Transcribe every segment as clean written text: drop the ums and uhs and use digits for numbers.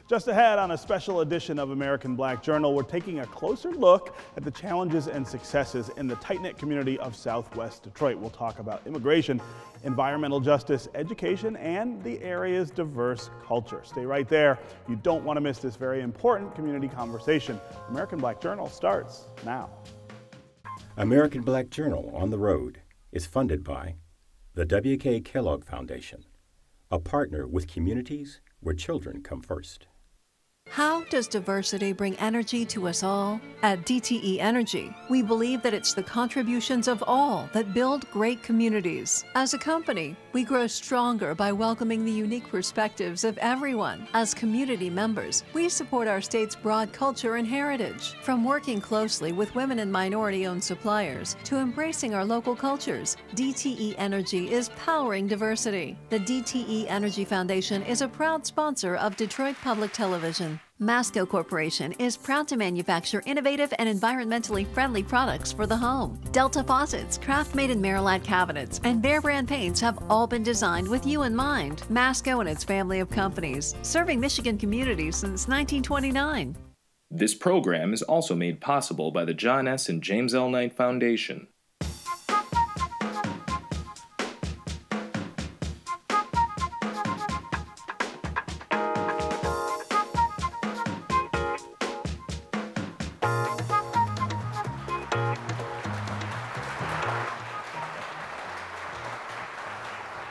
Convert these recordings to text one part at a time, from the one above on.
Just ahead on a special edition of American Black Journal, we're taking a closer look at the challenges and successes in the tight-knit community of Southwest Detroit. We'll talk about immigration, environmental justice, education, and the area's diverse culture. Stay right there. You don't want to miss this very important community conversation. American Black Journal starts now. American Black Journal on the Road is funded by the W.K. Kellogg Foundation, a partner with communities where children come first. How does diversity bring energy to us all? At DTE Energy, we believe that it's the contributions of all that build great communities. As a company, we grow stronger by welcoming the unique perspectives of everyone. As community members, we support our state's broad culture and heritage. From working closely with women and minority-owned suppliers to embracing our local cultures, DTE Energy is powering diversity. The DTE Energy Foundation is a proud sponsor of Detroit Public Television. Masco Corporation is proud to manufacture innovative and environmentally friendly products for the home. Delta faucets, craft-made in Merillat cabinets, and Behr brand paints have all been designed with you in mind. Masco and its family of companies, serving Michigan communities since 1929. This program is also made possible by the John S. and James L. Knight Foundation.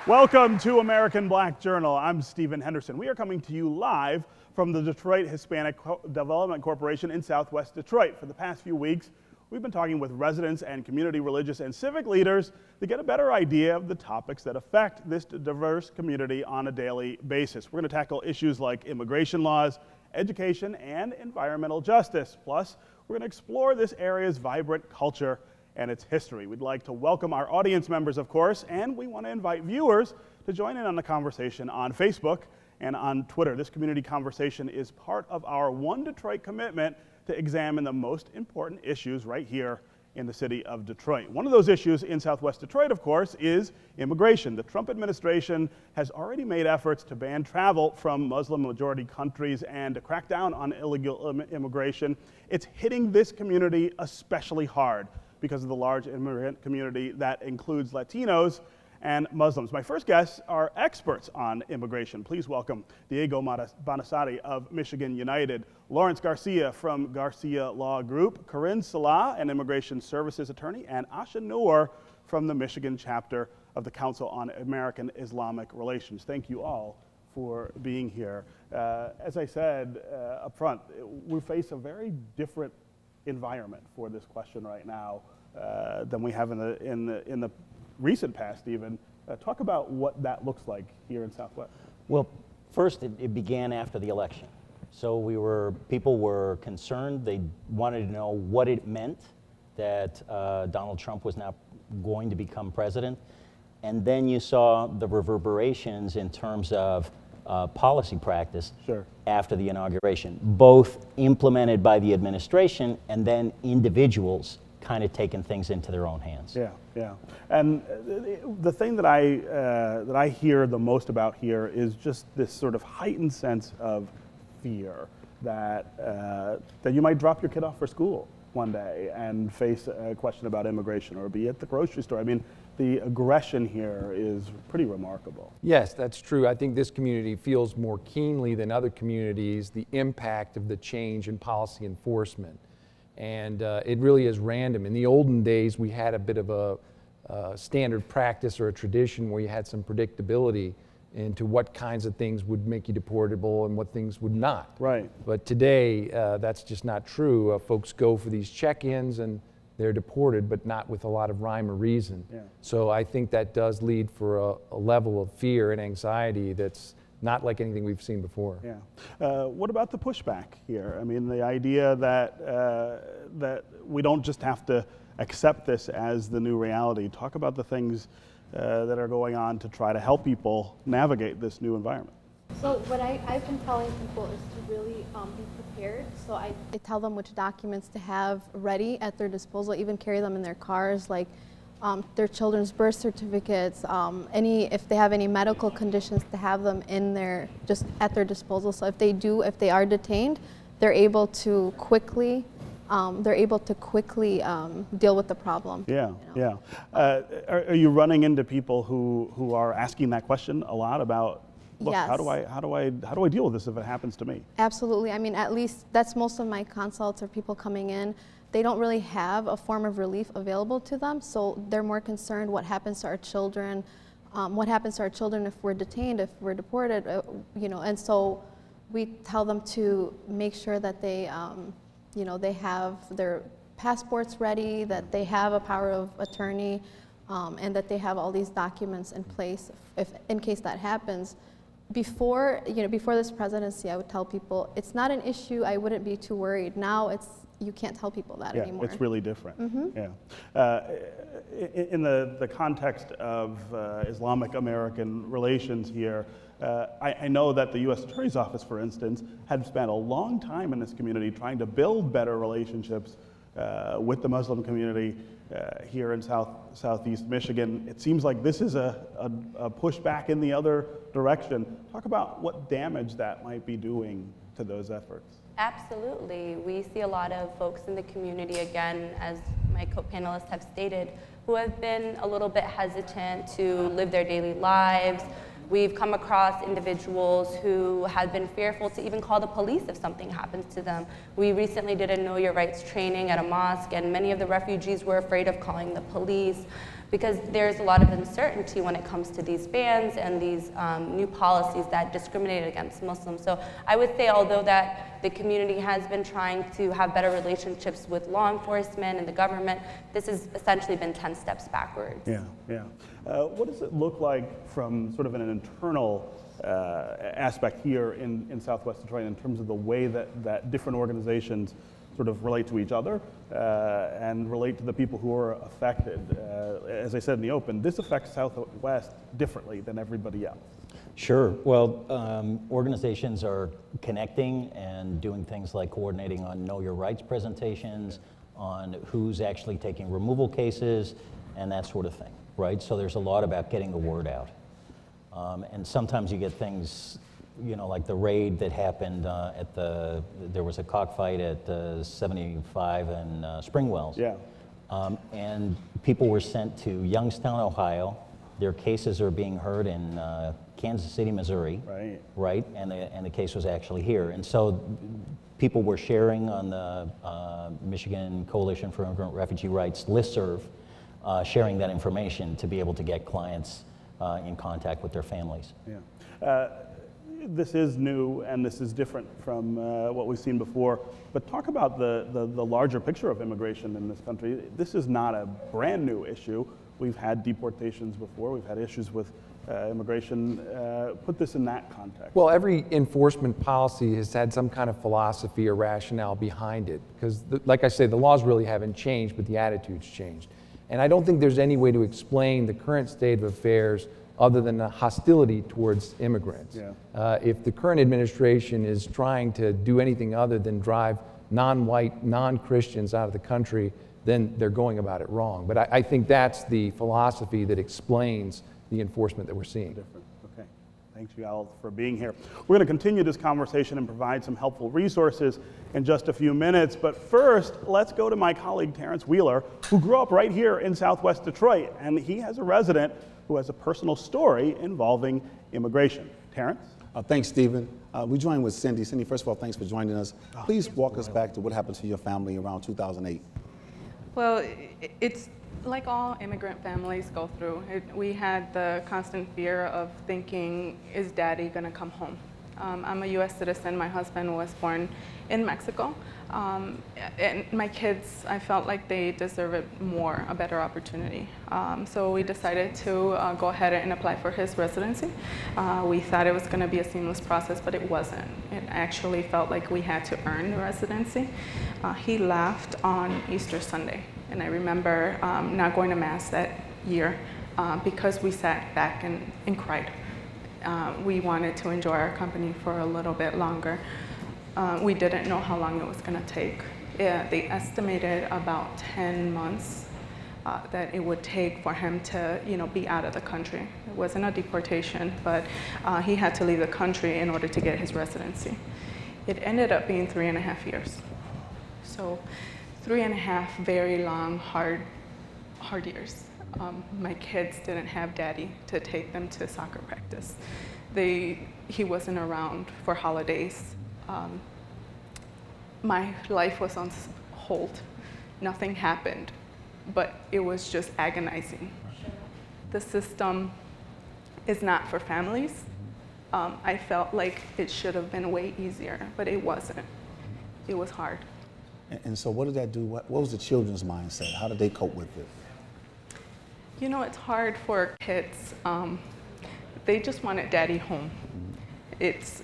Welcome to American Black Journal. I'm Stephen Henderson. We are coming to you live from the Detroit Hispanic Development Corporation in Southwest Detroit. For the past few weeks, we've been talking with residents and community, religious, and civic leaders to get a better idea of the topics that affect this diverse community on a daily basis. We're going to tackle issues like immigration laws, education, and environmental justice. Plus, we're going to explore this area's vibrant culture and its history. We'd like to welcome our audience members, of course, and we want to invite viewers to join in on the conversation on Facebook and on Twitter. This community conversation is part of our One Detroit commitment to examine the most important issues right here in the city of Detroit. One of those issues in Southwest Detroit, of course, is immigration. The Trump administration has already made efforts to ban travel from Muslim-majority countries and to crack down on illegal immigration. It's hitting this community especially hard because of the large immigrant community that includes Latinos and Muslims. My first guests are experts on immigration. Please welcome Diego Bonasati of Michigan United, Lawrence Garcia from Garcia Law Group, Corinne Salah, an immigration services attorney, and Asha Noor from the Michigan chapter of the Council on American Islamic Relations. Thank you all for being here. As I said up front, we face a very different environment for this question right now than we have in the recent past even. Talk about what that looks like here in Southwest. Well, first it began after the election. So people were concerned. They wanted to know what it meant that Donald Trump was now going to become president. And then you saw the reverberations in terms of policy practice after the inauguration, both implemented by the administration and then individuals kind of taking things into their own hands. Yeah. And the thing that I hear the most about here is just this sort of heightened sense of fear that that you might drop your kid off for school one day and face a question about immigration, or be at the grocery store. I mean, the aggression here is pretty remarkable. Yes, that's true. I think this community feels more keenly than other communities the impact of the change in policy enforcement. And it really is random. In the olden days, we had a bit of a standard practice or a tradition where you had some predictability into what kinds of things would make you deportable and what things would not. Right. But today, that's just not true. Folks go for these check-ins and they're deported, but not with a lot of rhyme or reason. Yeah. So I think that does lead for a level of fear and anxiety that's not like anything we've seen before. Yeah. What about the pushback here? I mean, the idea that that we don't just have to accept this as the new reality. Talk about the things that are going on to try to help people navigate this new environment. So what I've been telling people is to really be prepared. So I tell them which documents to have ready at their disposal, even carry them in their cars, like their children's birth certificates, if they have any medical conditions, to have them in their, just at their disposal. So if they are detained, they're able to quickly deal with the problem. Yeah, you know? yeah. Are you running into people who are asking that question a lot about, look, yes. how do I deal with this if it happens to me? Absolutely. I mean, at least that's most of my consults or people coming in. They don't really have a form of relief available to them, so they're more concerned what happens to our children, if we're detained, if we're deported, you know. And so we tell them to make sure that they, you know, they have their passports ready, that they have a power of attorney, and that they have all these documents in place in case that happens. Before this presidency, I would tell people it's not an issue. I wouldn't be too worried. Now you can't tell people that anymore. It's really different. Mm-hmm. Yeah. In the context of Islamic American relations here, I know that the U.S. Attorney's Office, for instance, had spent a long time in this community trying to build better relationships with the Muslim community here in southeast Michigan. It seems like this is a pushback in the other direction. Talk about what damage that might be doing to those efforts. Absolutely. We see a lot of folks in the community, again, as my co-panelists have stated, who have been a little bit hesitant to live their daily lives. We've come across individuals who have been fearful to even call the police if something happens to them. We recently did a Know Your Rights training at a mosque, and many of the refugees were afraid of calling the police because there's a lot of uncertainty when it comes to these bans and these new policies that discriminate against Muslims. So I would say, although that the community has been trying to have better relationships with law enforcement and the government, this has essentially been 10 steps backwards. Yeah, yeah. What does it look like from sort of an internal aspect here in Southwest Detroit in terms of the way that different organizations sort of relate to each other and relate to the people who are affected? As I said in the open, this affects Southwest differently than everybody else. Sure. Well, organizations are connecting and doing things like coordinating on Know Your Rights presentations, on who's actually taking removal cases, and that sort of thing, right? So there's a lot about getting the word out. And sometimes you get things, you know, like the raid that happened there was a cockfight at 75 and Springwells. Yeah. And people were sent to Youngstown, Ohio. Their cases are being heard in Kansas City, Missouri. Right. Right, and the case was actually here. And so people were sharing on the Michigan Coalition for Immigrant Refugee Rights listserv, sharing that information to be able to get clients in contact with their families. Yeah. This is new and this is different from what we've seen before, but talk about the larger picture of immigration in this country. This is not a brand new issue. We've had deportations before, we've had issues with immigration. Put this in that context. Well, every enforcement policy has had some kind of philosophy or rationale behind it, because like I say, the laws really haven't changed, but the attitude's changed. And I don't think there's any way to explain the current state of affairs other than the hostility towards immigrants. Yeah. If the current administration is trying to do anything other than drive non-white, non-Christians out of the country, then they're going about it wrong. But I think that's the philosophy that explains the enforcement that we're seeing. Different. Okay. Thanks you all for being here. We're going to continue this conversation and provide some helpful resources in just a few minutes. But first, let's go to my colleague Terrence Wheeler, who grew up right here in Southwest Detroit, and he has a resident who has a personal story involving immigration. Terrence? Thanks, Stephen. We join with Cindy. Cindy, first of all, thanks for joining us. Please walk us back to what happened to your family around 2008. Well, it's like all immigrant families go through. We had the constant fear of thinking, is daddy gonna come home? I'm a US citizen. My husband was born in Mexico. And my kids, I felt like they deserved more, a better opportunity. So we decided to go ahead and apply for his residency. We thought it was gonna be a seamless process, but it wasn't. It actually felt like we had to earn the residency. He left on Easter Sunday. And I remember not going to Mass that year because we sat back and cried. We wanted to enjoy our company for a little bit longer. We didn't know how long it was going to take. They estimated about 10 months that it would take for him to, be out of the country. It wasn't a deportation, but he had to leave the country in order to get his residency. It ended up being 3.5 years. So 3.5 very long, hard years. My kids didn't have daddy to take them to soccer practice. He wasn't around for holidays. My life was on hold. Nothing happened, but it was just agonizing. The system is not for families. I felt like it should have been way easier, but it wasn't. It was hard. And so what did that do? What was the children's mindset? How did they cope with it? It's hard for kids. They just wanted daddy home. It's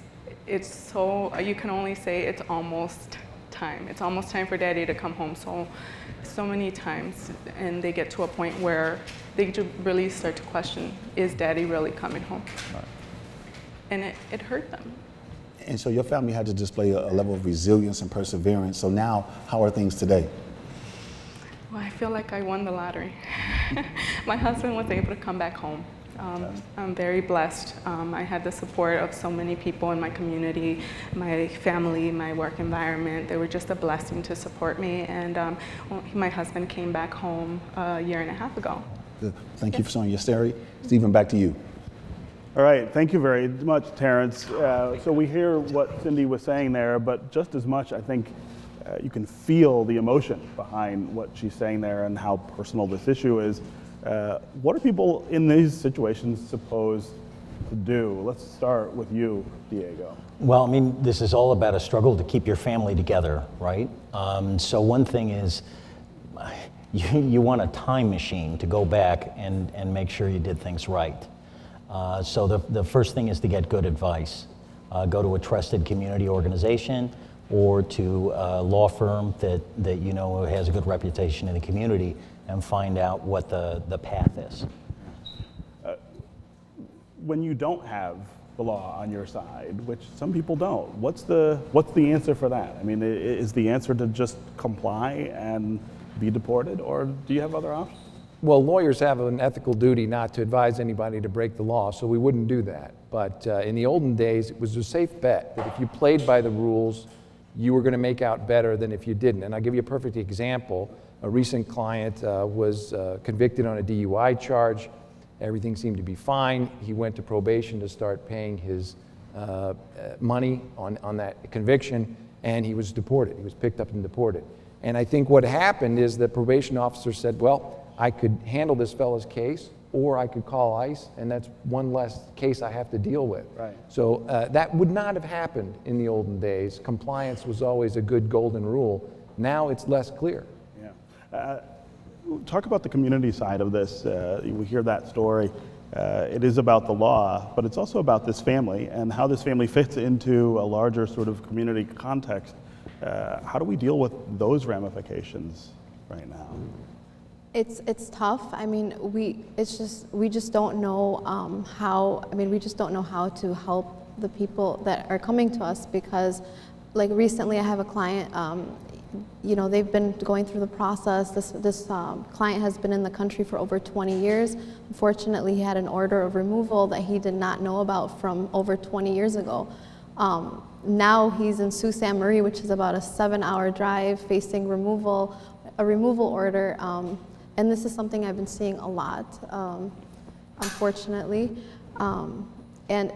so, you can only say it's almost time. It's almost time for daddy to come home so many times, and they get to a point where they really start to question, is daddy really coming home? Right. And it hurt them. And so your family had to display a level of resilience and perseverance. So now, how are things today? Well, I feel like I won the lottery. My husband was able to come back home. I'm very blessed. I had the support of so many people in my community, my family, my work environment. They were just a blessing to support me. And my husband came back home a year and a half ago. Good. Thank you for sharing your story. Stephen, back to you. All right, thank you very much, Terrence. So we hear what Cindy was saying there, but just as much, I think you can feel the emotion behind what she's saying there and how personal this issue is. What are people in these situations supposed to do? Let's start with you, Diego. Well, I mean, this is all about a struggle to keep your family together, right? So one thing is, you want a time machine to go back and make sure you did things right. So the first thing is to get good advice. Go to a trusted community organization or to a law firm that has a good reputation in the community and find out what the path is. When you don't have the law on your side, which some people don't, what's the answer for that? I mean, is the answer to just comply and be deported, or do you have other options? Well, lawyers have an ethical duty not to advise anybody to break the law, so we wouldn't do that. But in the olden days, it was a safe bet that if you played by the rules, you were going to make out better than if you didn't. And I'll give you a perfect example. A recent client was convicted on a DUI charge. Everything seemed to be fine. He went to probation to start paying his money on that conviction, and he was deported. He was picked up and deported. And I think what happened is the probation officer said, well, I could handle this fellow's case, or I could call ICE, and that's one less case I have to deal with. Right. So that would not have happened in the olden days. Compliance was always a good golden rule. Now it's less clear. Yeah. Talk about the community side of this. We hear that story. It is about the law, but it's also about this family and how this family fits into a larger sort of community context. How do we deal with those ramifications right now? It's tough. I mean, we just don't know how. I mean, we just don't know how to help the people that are coming to us, because, like, recently I have a client. They've been going through the process. This client has been in the country for over 20 years. Unfortunately, he had an order of removal that he did not know about from over 20 years ago. Now he's in Sault Ste. Marie, which is about a 7-hour drive, facing a removal order. And this is something I've been seeing a lot, unfortunately. And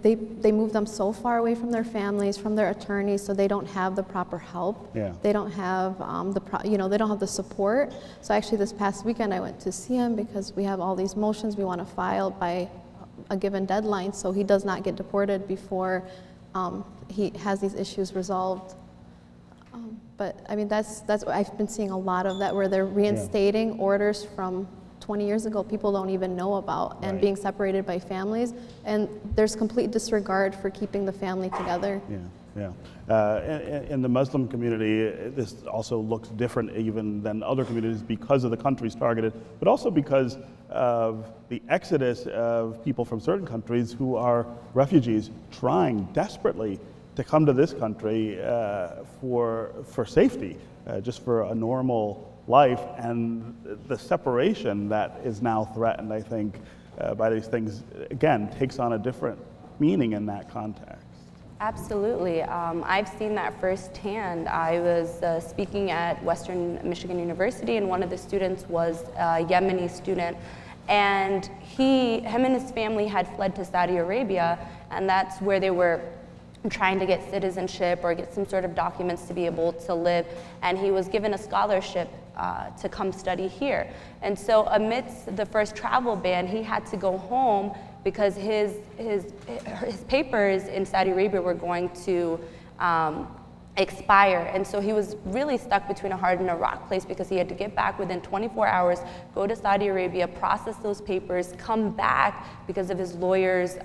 they move them so far away from their families, from their attorneys, so they don't have the proper help. Yeah. They don't have they don't have the support. So actually, this past weekend I went to see him because we have all these motions we want to file by a given deadline, so he does not get deported before he has these issues resolved. But I mean, that's I've been seeing a lot of that, where they're reinstating orders from 20 years ago people don't even know about, and being separated by families, and there's complete disregard for keeping the family together. In the Muslim community, this also looks different even than other communities because of the countries targeted, but also because of the exodus of people from certain countries who are refugees trying desperately to come to this country for safety, just for a normal life, and the separation that is now threatened, I think, by these things, again, takes on a different meaning in that context. Absolutely. I've seen that firsthand. I was speaking at Western Michigan University, and one of the students was a Yemeni student, and him and his family had fled to Saudi Arabia, and that's where they were trying to get citizenship or get some sort of documents to be able to live, and he was given a scholarship to come study here. And so amidst the first travel ban, he had to go home because his papers in Saudi Arabia were going to expire. And so he was really stuck between a hard and a rock place because he had to get back within 24 hours, go to Saudi Arabia, process those papers, come back because of his lawyer's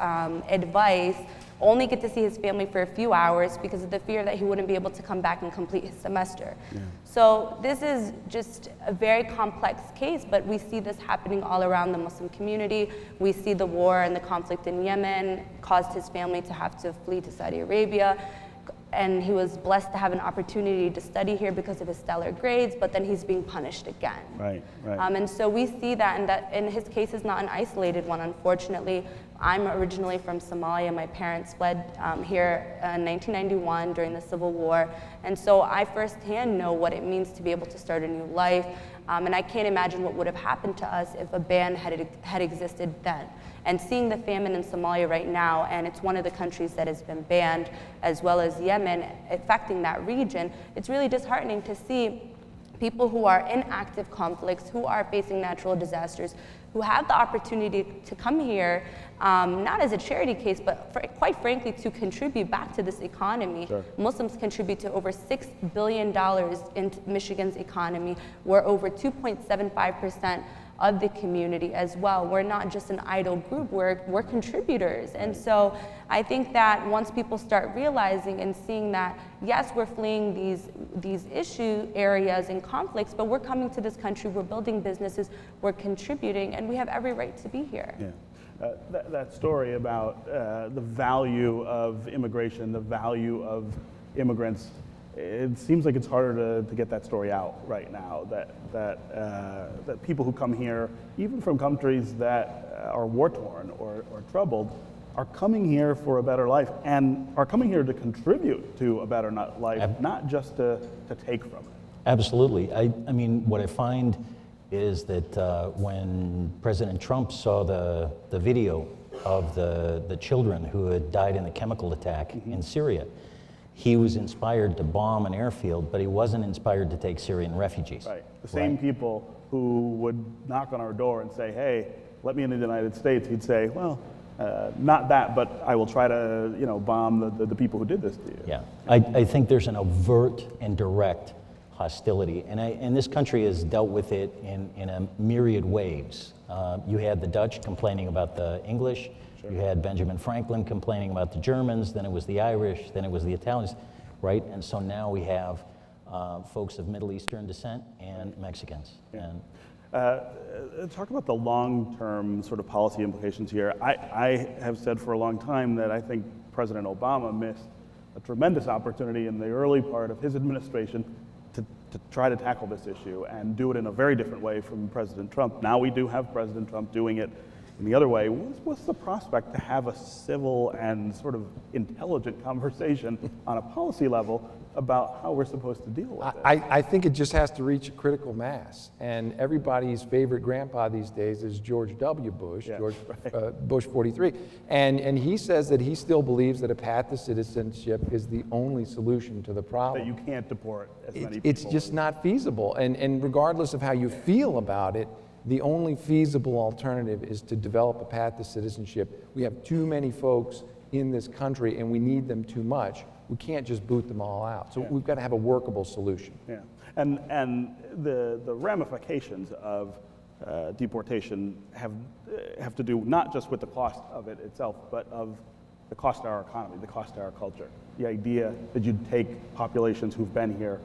advice, only get to see his family for a few hours because of the fear that he wouldn't be able to come back and complete his semester. Yeah. So this is just a very complex case, but we see this happening all around the Muslim community. We see the war and the conflict in Yemen caused his family to have to flee to Saudi Arabia. And he was blessed to have an opportunity to study here because of his stellar grades, but then he's being punished again. Right, right. And so we see that, and his case is not an isolated one, unfortunately. I'm originally from Somalia. My parents fled here in 1991 during the Civil War. And so I firsthand know what it means to be able to start a new life. And I can't imagine what would have happened to us if a ban had existed then. And seeing the famine in Somalia right now, and it's one of the countries that has been banned, as well as Yemen, affecting that region, it's really disheartening to see people who are in active conflicts, who are facing natural disasters, who have the opportunity to come here, not as a charity case, but quite frankly, to contribute back to this economy. Sure. Muslims contribute to over $6 billion in Michigan's economy. We're over 2.75% of the community as well. We're not just an idle group, we're contributors. And so I think that once people start realizing and seeing that, yes, we're fleeing these issue areas and conflicts, but we're coming to this country, we're building businesses, we're contributing, and we have every right to be here. Yeah. That story about the value of immigration, the value of immigrants, it seems like it's harder to get that story out right now, that people who come here, even from countries that are war-torn or troubled, are coming here for a better life and are coming here to contribute to a better life, not just to take from it. Absolutely. I mean, what I find is that when President Trump saw the video of the children who had died in the chemical attack in Syria, he was inspired to bomb an airfield, but he wasn't inspired to take Syrian refugees. Right. The same people who would knock on our door and say, hey, let me into the United States, he'd say, well, not that, but I will try to, bomb the people who did this to you. Yeah. I think there's an overt and direct hostility, and this country has dealt with it in a myriad waves. You had the Dutch complaining about the English. Sure. You had Benjamin Franklin complaining about the Germans, then it was the Irish, then it was the Italians, right? And so now we have folks of Middle Eastern descent and Mexicans. Yeah. And talk about the long-term sort of policy implications here. I have said for a long time that I think President Obama missed a tremendous opportunity in the early part of his administration to try to tackle this issue and do it in a very different way from President Trump. Now we do have President Trump doing it in the other way. What's the prospect to have a civil and sort of intelligent conversation on a policy level about how we're supposed to deal with it? I think it just has to reach a critical mass. And everybody's favorite grandpa these days is George W. Bush, yeah, Bush 43. And he says that he still believes that a path to citizenship is the only solution to the problem. That you can't deport as many people. It's just not feasible. And regardless of how you feel about it, the only feasible alternative is to develop a path to citizenship. We have too many folks in this country and we need them too much. We can't just boot them all out. So we've got to have a workable solution. Yeah, and the ramifications of deportation have to do not just with the cost of it itself, but of the cost to our economy, the cost to our culture. The idea that you'd take populations who've been here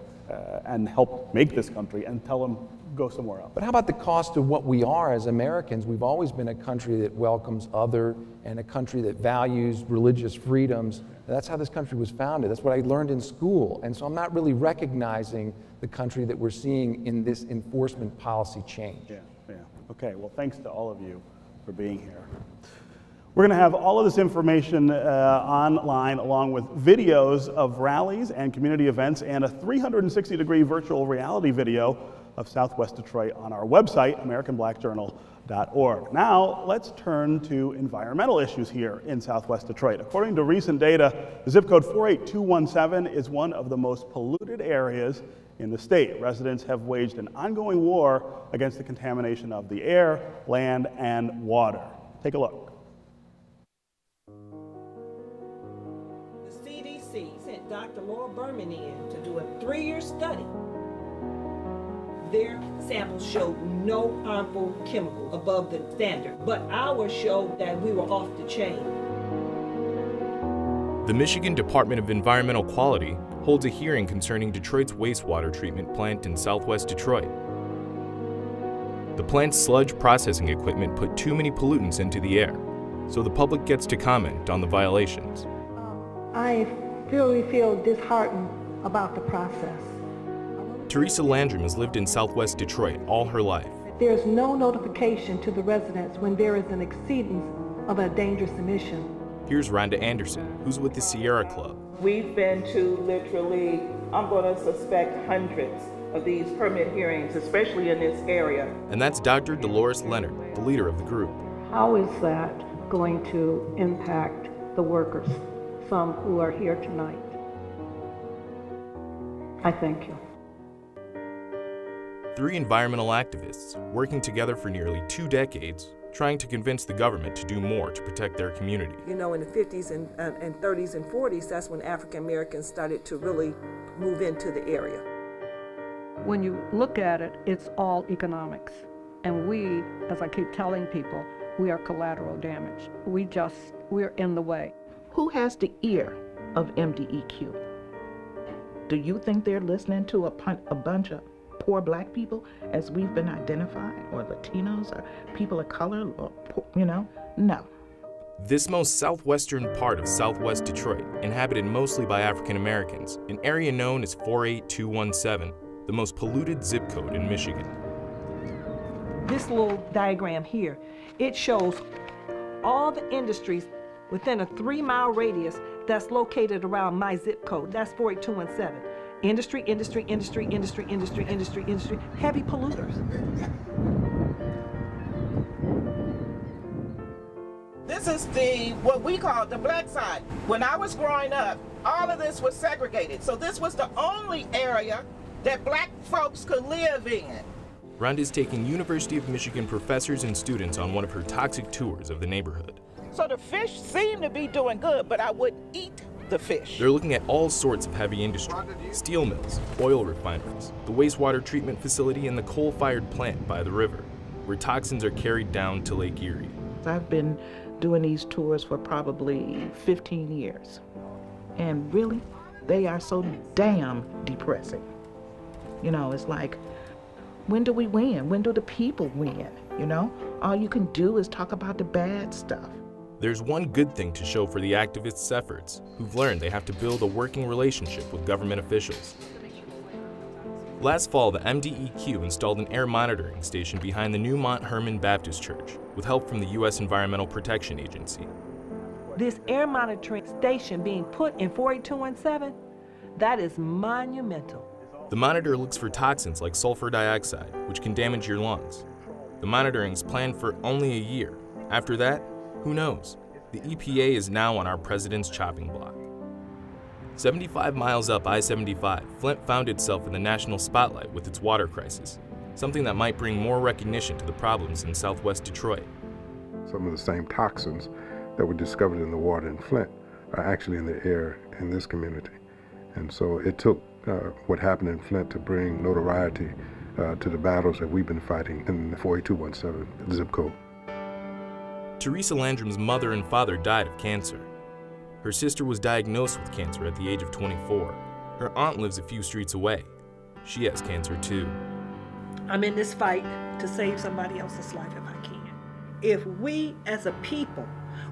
and help make this country and tell them, go somewhere else. But how about the cost of what we are as Americans? We've always been a country that welcomes other and a country that values religious freedoms. And that's how this country was founded. That's what I learned in school. And so I'm not really recognizing the country that we're seeing in this enforcement policy change. Yeah. Okay, well, thanks to all of you for being here. We're going to have all of this information online, along with videos of rallies and community events, and a 360-degree virtual reality video of Southwest Detroit on our website, AmericanBlackJournal.org. Now, let's turn to environmental issues here in Southwest Detroit. According to recent data, the zip code 48217 is one of the most polluted areas in the state. Residents have waged an ongoing war against the contamination of the air, land, and water. Take a look. The CDC sent Dr. Laura Berman in to do a 3-year study. Their samples showed no harmful chemical above the standard, but ours showed that we were off the chain. The Michigan Department of Environmental Quality holds a hearing concerning Detroit's wastewater treatment plant in southwest Detroit. The plant's sludge processing equipment put too many pollutants into the air, so the public gets to comment on the violations. I really feel disheartened about the process. Teresa Landrum has lived in southwest Detroit all her life. There's no notification to the residents when there is an exceedance of a dangerous emission. Here's Rhonda Anderson, who's with the Sierra Club. We've been to literally, I'm going to suspect hundreds of these permit hearings, especially in this area. And that's Dr. Dolores Leonard, the leader of the group. How is that going to impact the workers, some who are here tonight? I thank you. 3 environmental activists, working together for nearly 2 decades, trying to convince the government to do more to protect their community. You know, in the 50s and 30s and 40s, that's when African Americans started to really move into the area. When you look at it, it's all economics. And we, as I keep telling people, we are collateral damage. We're in the way. Who has the ear of MDEQ? Do you think they're listening to a bunch of poor black people, as we've been identified, or Latinos, or people of color, or, you know? No. This most southwestern part of southwest Detroit, inhabited mostly by African Americans, an area known as 48217, the most polluted zip code in Michigan. This little diagram here, it shows all the industries within a 3-mile radius that's located around my zip code. That's 48217. Industry, industry, industry, industry, industry, industry, industry, heavy polluters. This is what we call the black side. When I was growing up, all of this was segregated. So this was the only area that black folks could live in. Rhonda's taking University of Michigan professors and students on one of her toxic tours of the neighborhood. So the fish seemed to be doing good, but I wouldn't eat the fish. They're looking at all sorts of heavy industry, steel mills, oil refineries, the wastewater treatment facility, and the coal-fired plant by the river, where toxins are carried down to Lake Erie. I've been doing these tours for probably 15 years. And really, they are so damn depressing. You know, it's like, when do we win? When do the people win? You know, all you can do is talk about the bad stuff. There's one good thing to show for the activists' efforts, who've learned they have to build a working relationship with government officials. Last fall, the MDEQ installed an air monitoring station behind the new Mount Hermon Baptist Church, with help from the U.S. Environmental Protection Agency. This air monitoring station being put in 48217, that is monumental. The monitor looks for toxins like sulfur dioxide, which can damage your lungs. The monitoring is planned for only a year. After that, who knows? The EPA is now on our president's chopping block. 75 miles up I-75, Flint found itself in the national spotlight with its water crisis, something that might bring more recognition to the problems in southwest Detroit. Some of the same toxins that were discovered in the water in Flint are actually in the air in this community. And so it took what happened in Flint to bring notoriety to the battles that we've been fighting in the 48217 zip code. Teresa Landrum's mother and father died of cancer. Her sister was diagnosed with cancer at the age of 24. Her aunt lives a few streets away. She has cancer too. I'm in this fight to save somebody else's life if I can. If we as a people,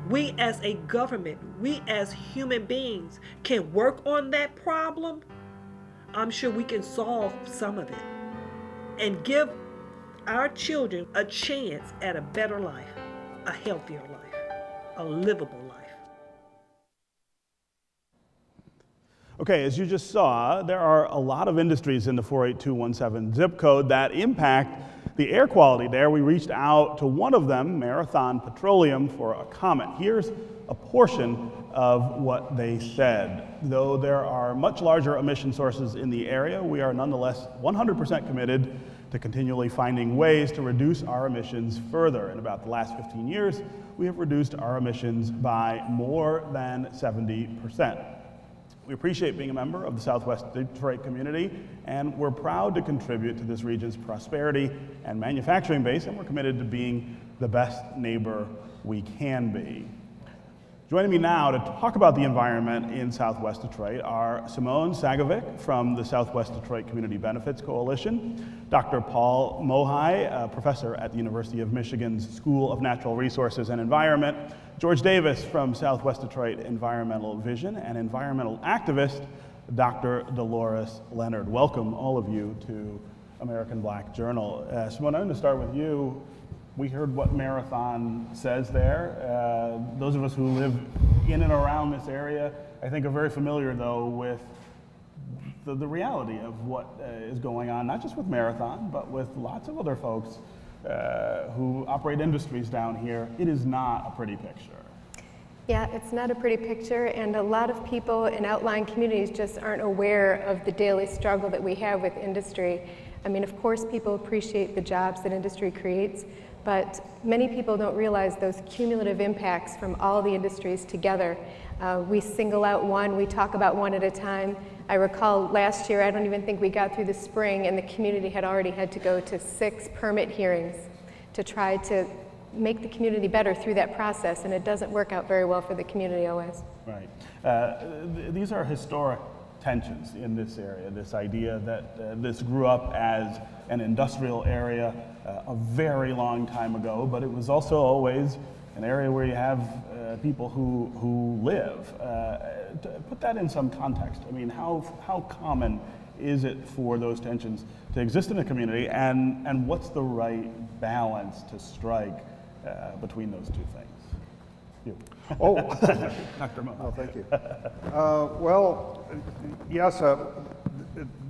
we as a government, we as human beings can work on that problem, I'm sure we can solve some of it and give our children a chance at a better life, a healthier life, a livable life. Okay, as you just saw, there are a lot of industries in the 48217 zip code that impact the air quality there. We reached out to one of them, Marathon Petroleum, for a comment. Here's a portion of what they said. Though there are much larger emission sources in the area, we are nonetheless 100% committed to continually finding ways to reduce our emissions further. In about the last 15 years, we have reduced our emissions by more than 70%. We appreciate being a member of the Southwest Detroit community, and we're proud to contribute to this region's prosperity and manufacturing base, and we're committed to being the best neighbor we can be. Joining me now to talk about the environment in Southwest Detroit are Simone Sagovic from the Southwest Detroit Community Benefits Coalition, Dr. Paul Mohai, a professor at the University of Michigan's School of Natural Resources and Environment, George Davis from Southwest Detroit Environmental Vision, and environmental activist Dr. Dolores Leonard. Welcome, all of you, to American Black Journal. Simone, I'm going to start with you. We heard what Marathon says there. Those of us who live in and around this area, I think, are very familiar, though, with the reality of what is going on, not just with Marathon, but with lots of other folks who operate industries down here. It is not a pretty picture. Yeah, it's not a pretty picture, and a lot of people in outlying communities just aren't aware of the daily struggle that we have with industry. I mean, of course, people appreciate the jobs that industry creates, but many people don't realize those cumulative impacts from all the industries together. We single out one, we talk about one at a time. I recall last year, I don't even think we got through the spring, and the community had already had to go to 6 permit hearings to try to make the community better through that process, and it doesn't work out very well for the community always. Right. These are historic tensions in this area, this idea that this grew up as an industrial area a very long time ago, but it was also always an area where you have people who live. To put that in some context, I mean, how common is it for those tensions to exist in a community, and what's the right balance to strike between those two things? You. Oh, Dr. Mo. Oh, thank you. Well, yes,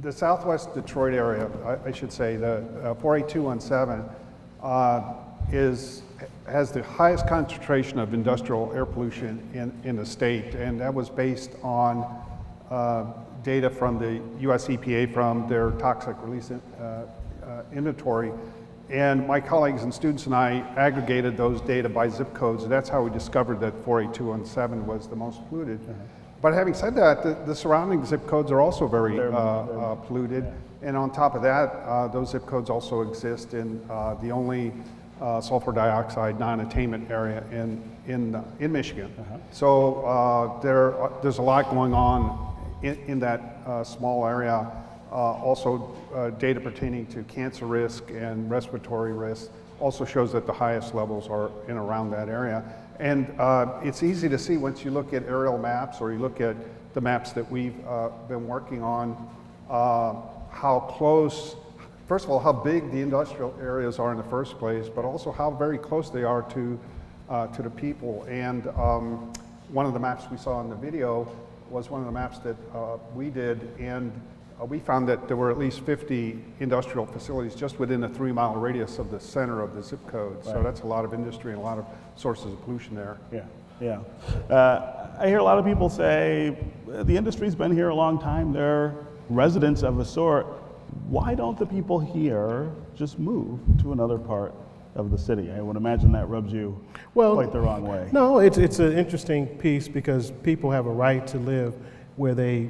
the Southwest Detroit area, I should say, the 48217 has the highest concentration of industrial air pollution in the state, and that was based on data from the US EPA from their toxic release inventory. And my colleagues and students and I aggregated those data by zip codes, and that's how we discovered that 48217 was the most polluted. But having said that, the surrounding zip codes are also very polluted. And on top of that, those zip codes also exist in the only sulfur dioxide non-attainment area in Michigan. So there's a lot going on in that small area. Also, data pertaining to cancer risk and respiratory risk also shows that the highest levels are in around that area. And it's easy to see once you look at aerial maps or you look at the maps that we've been working on, how close, first of all, how big the industrial areas are in the first place, but also how very close they are to the people. And one of the maps we saw in the video was one of the maps that we did, and we found that there were at least 50 industrial facilities just within a 3-mile radius of the center of the zip code. So that's a lot of industry and a lot of sources of pollution there. Yeah. I hear a lot of people say the industry's been here a long time. They're residents of a sort. Why don't the people here just move to another part of the city? I would imagine that rubs you quite the wrong way. No, it's an interesting piece because people have a right to live where they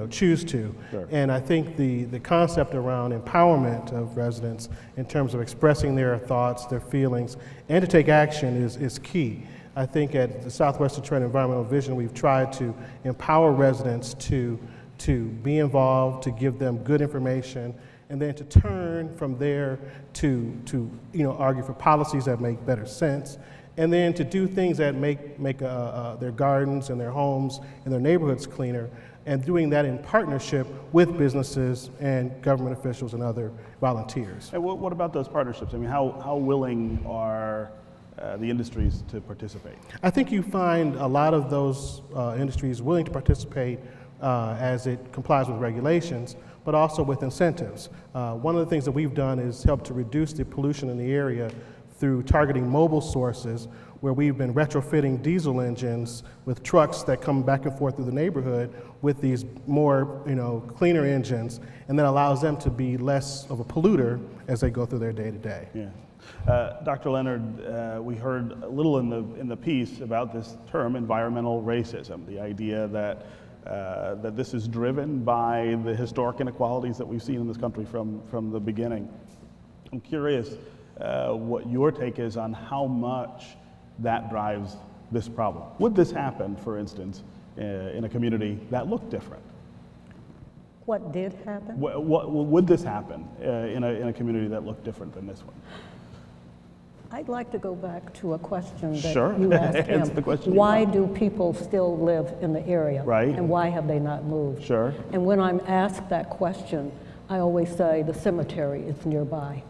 choose to. Sure. And I think the concept around empowerment of residents in terms of expressing their thoughts, their feelings, and to take action is key. I think at the Southwest Detroit Environmental Vision, we've tried to empower residents to be involved, to give them good information, and then to turn from there to argue for policies that make better sense, and then to do things that make their gardens and their homes and their neighborhoods cleaner, and doing that in partnership with businesses and government officials and other volunteers. And what about those partnerships? I mean, how willing are the industries to participate? I think you find a lot of those industries willing to participate as it complies with regulations, but also with incentives. One of the things that we've done is help to reduce the pollution in the area through targeting mobile sources, where we've been retrofitting diesel engines with trucks that come back and forth through the neighborhood with these more cleaner engines, and that allows them to be less of a polluter as they go through their day-to-day. Yeah. Dr. Leonard, we heard a little in the piece about this term, environmental racism, the idea that that this is driven by the historic inequalities that we've seen in this country from the beginning. I'm curious what your take is on how much that drives this problem. Would this happen, for instance, in a community that looked different? What did happen? Would this happen in a community that looked different than this one? I'd like to go back to a question that Sure. you asked him. Answer the question. Why do people still live in the area? Right. And why have they not moved? Sure. And when I'm asked that question, I always say the cemetery is nearby.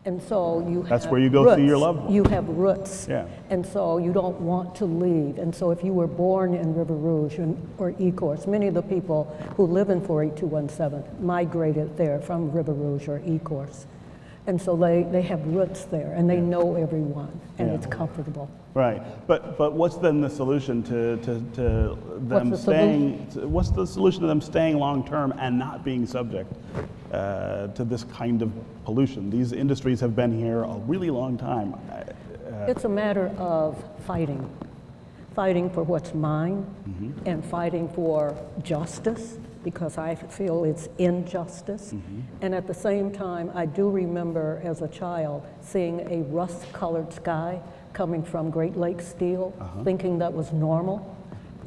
And so you have That's where you go roots. see your loved one. You have roots. Yeah. And so you don't want to leave. And so if you were born in River Rouge or Ecorse, many of the people who live in 48217 migrated there from River Rouge or Ecorse. And so they have roots there, and they know everyone, and it's comfortable. Right, but what's then the solution to them staying? What's the solution to them staying long term and not being subject to this kind of pollution? These industries have been here a really long time. It's a matter of fighting for what's mine, and fighting for justice, because I feel it's injustice. And at the same time, I do remember as a child seeing a rust-colored sky coming from Great Lakes Steel, thinking that was normal.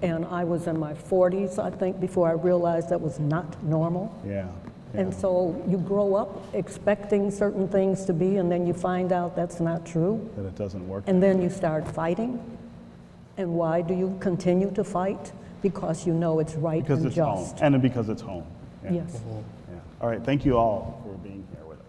And I was in my 40s, I think, before I realized that was not normal. Yeah. And so you grow up expecting certain things to be, and then you find out that's not true. That it doesn't work. And then you start fighting. And why do you continue to fight? Because you know it's right because and it's just. home, and because it's home. Yeah. Yes. Yeah. All right, thank you all for being here with us.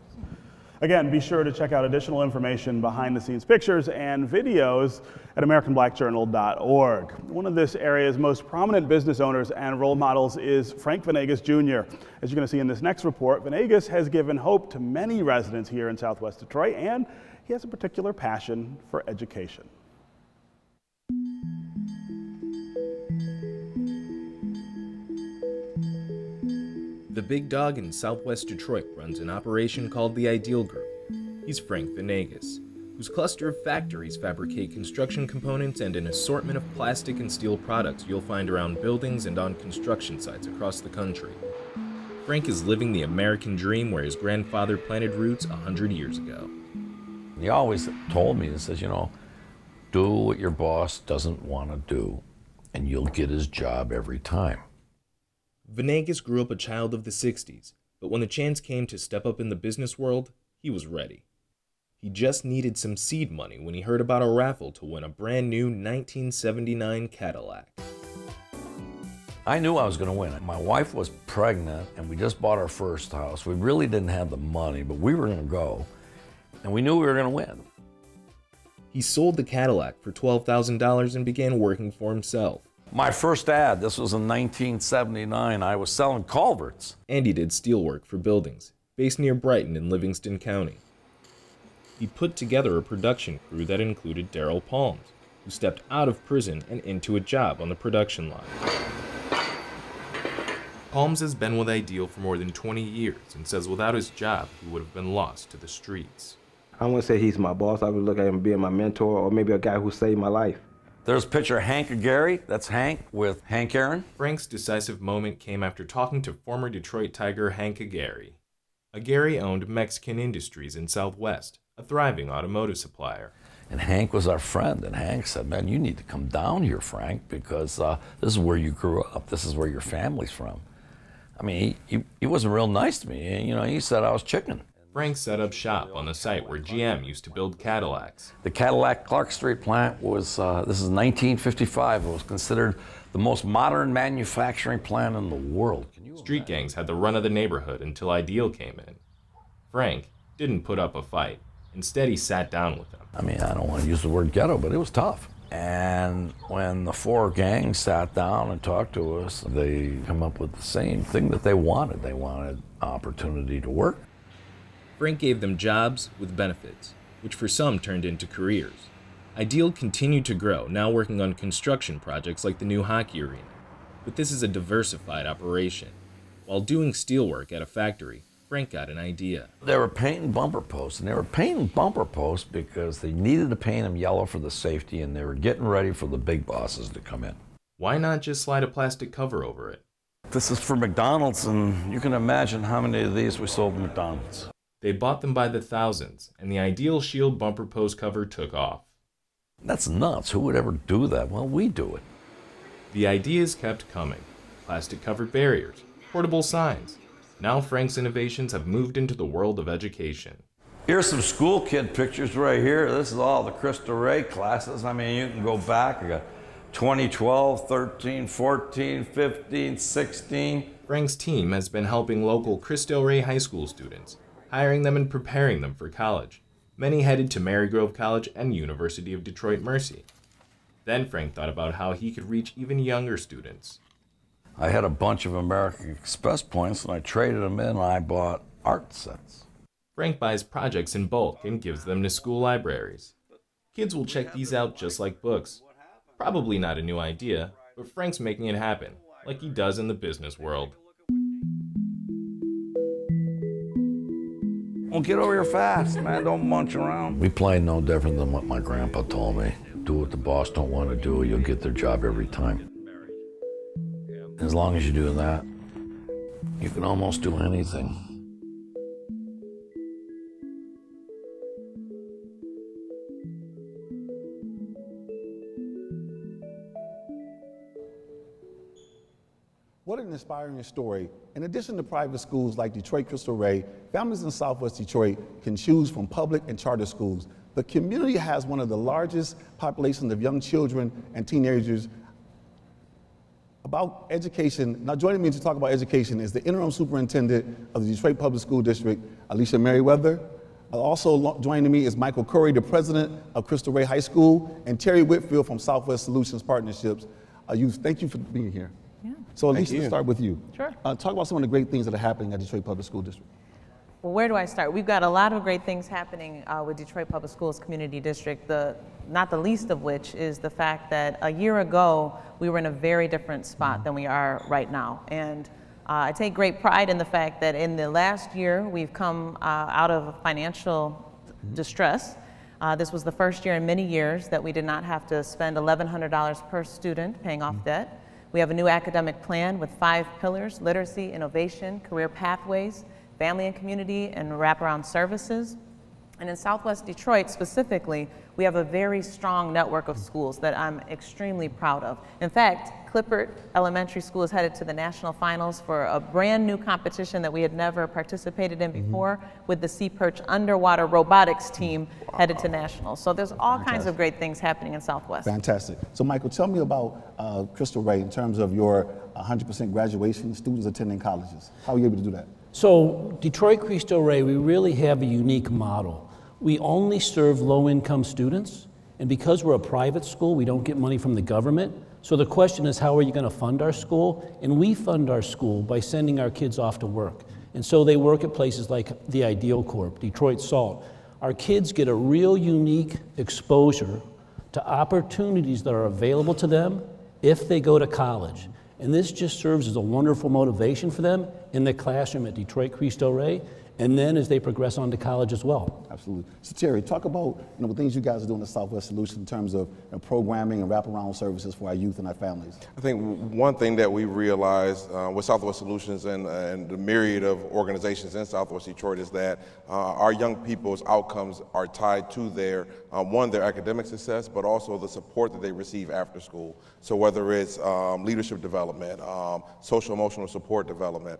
Again, be sure to check out additional information, behind-the-scenes pictures, and videos at AmericanBlackJournal.org. One of this area's most prominent business owners and role models is Frank Venegas Jr. As you're going to see in this next report, Venegas has given hope to many residents here in Southwest Detroit, and he has a particular passion for education. The big dog in Southwest Detroit runs an operation called the Ideal Group. He's Frank Venegas, whose cluster of factories fabricate construction components and an assortment of plastic and steel products you'll find around buildings and on construction sites across the country. Frank is living the American dream where his grandfather planted roots 100 years ago. He always told me, he says, do what your boss doesn't want to do, and you'll get his job every time. Venegas grew up a child of the 60s, but when the chance came to step up in the business world, he was ready. He just needed some seed money when he heard about a raffle to win a brand new 1979 Cadillac. I knew I was going to win it. My wife was pregnant, and we just bought our first house. We really didn't have the money, but we were going to go, and we knew we were going to win. He sold the Cadillac for $12,000 and began working for himself. My first ad, this was in 1979, I was selling culverts. And he did steelwork for buildings, based near Brighton in Livingston County. He put together a production crew that included Darryl Palms, who stepped out of prison and into a job on the production line. Palms has been with Ideal for more than 20 years and says without his job, he would have been lost to the streets. I wouldn't say he's my boss. I would look at him being my mentor or maybe a guy who saved my life. There's a picture of Hank Gary. That's Hank with Hank Aaron. Frank's decisive moment came after talking to former Detroit Tiger Hank Gary. Gary owned Mexican Industries in Southwest, a thriving automotive supplier. And Hank was our friend, and Hank said, man, you need to come down here, Frank, because this is where you grew up. This is where your family's from. I mean, he wasn't real nice to me. You know, he said I was chicken. Frank set up shop on the site where GM used to build Cadillacs. The Cadillac Clark Street plant was, this is 1955, it was considered the most modern manufacturing plant in the world. Street gangs had the run of the neighborhood until Ideal came in. Frank didn't put up a fight. Instead, he sat down with them. I mean, I don't want to use the word ghetto, but it was tough. And when the four gangs sat down and talked to us, they come up with the same thing that they wanted. They wanted opportunity to work. Frank gave them jobs with benefits, which for some turned into careers. Ideal continued to grow, now working on construction projects like the new hockey arena. But this is a diversified operation. While doing steelwork at a factory, Frank got an idea. They were painting bumper posts, and they were painting bumper posts because they needed to paint them yellow for the safety, and they were getting ready for the big bosses to come in. Why not just slide a plastic cover over it? This is for McDonald's, and you can imagine how many of these we sold at McDonald's. They bought them by the thousands, and the Ideal Shield bumper post cover took off. That's nuts. Who would ever do that? Well, we do it. The ideas kept coming. Plastic-covered barriers, portable signs. Now Frank's innovations have moved into the world of education. Here's some school kid pictures right here. This is all the Cristo Rey classes. I mean, you can go back. I got 2012, 13, 14, 15, 16. Frank's team has been helping local Cristo Rey high school students, hiring them and preparing them for college. Many headed to Marygrove College and University of Detroit Mercy. Then Frank thought about how he could reach even younger students. I had a bunch of American Express points, and I traded them in, and I bought art sets. Frank buys projects in bulk and gives them to school libraries. Kids will check these out just like books. Probably not a new idea, but Frank's making it happen, like he does in the business world. Well, get over here fast, man. Don't munch around. We play no different than what my grandpa told me. Do what the boss don't want to do, you'll get their job every time. As long as you do that, you can almost do anything. What an inspiring story. In addition to private schools like Detroit Cristo Rey, families in Southwest Detroit can choose from public and charter schools. The community has one of the largest populations of young children and teenagers. About education, now joining me to talk about education is the interim superintendent of the Detroit Public School District, Alicia Merriweather. Also joining me is Michael Curry, the president of Cristo Rey High School, and Terry Whitfield from Southwest Solutions Partnerships. Thank you for being here. Yeah. So Alicia, let's start with you. Sure. Talk about some of the great things that are happening at Detroit Public School District. Well, where do I start? We've got a lot of great things happening with Detroit Public Schools Community District, not the least of which is the fact that a year ago, we were in a very different spot than we are right now. And I take great pride in the fact that in the last year, we've come out of financial distress. This was the first year in many years that we did not have to spend $1,100 per student paying off debt. We have a new academic plan with 5 pillars: literacy, innovation, career pathways, family and community, and wraparound services. And in Southwest Detroit specifically, we have a very strong network of schools that I'm extremely proud of. In fact, Clippert Elementary School is headed to the national finals for a brand new competition that we had never participated in before, with the Sea Perch underwater robotics team headed to nationals. So there's all kinds of great things happening in Southwest. Fantastic. So Michael, tell me about Cristo Rey in terms of your 100% graduation, students attending colleges. How are you able to do that? So Detroit Cristo Rey, we really have a unique model. We only serve low-income students, and because we're a private school, we don't get money from the government. So the question is, how are you going to fund our school? And we fund our school by sending our kids off to work. And so they work at places like the Ideal Corp, Detroit Salt. Our kids get a real unique exposure to opportunities that are available to them if they go to college. And this just serves as a wonderful motivation for them, in the classroom at Detroit Cristo Rey, and then as they progress on to college as well. Absolutely. So Terry, talk about the things you guys are doing at Southwest Solutions in terms of programming and wraparound services for our youth and our families. I think one thing that we realized with Southwest Solutions and the myriad of organizations in Southwest Detroit is that our young people's outcomes are tied to their, one, their academic success, but also the support that they receive after school. So whether it's leadership development, social emotional support development,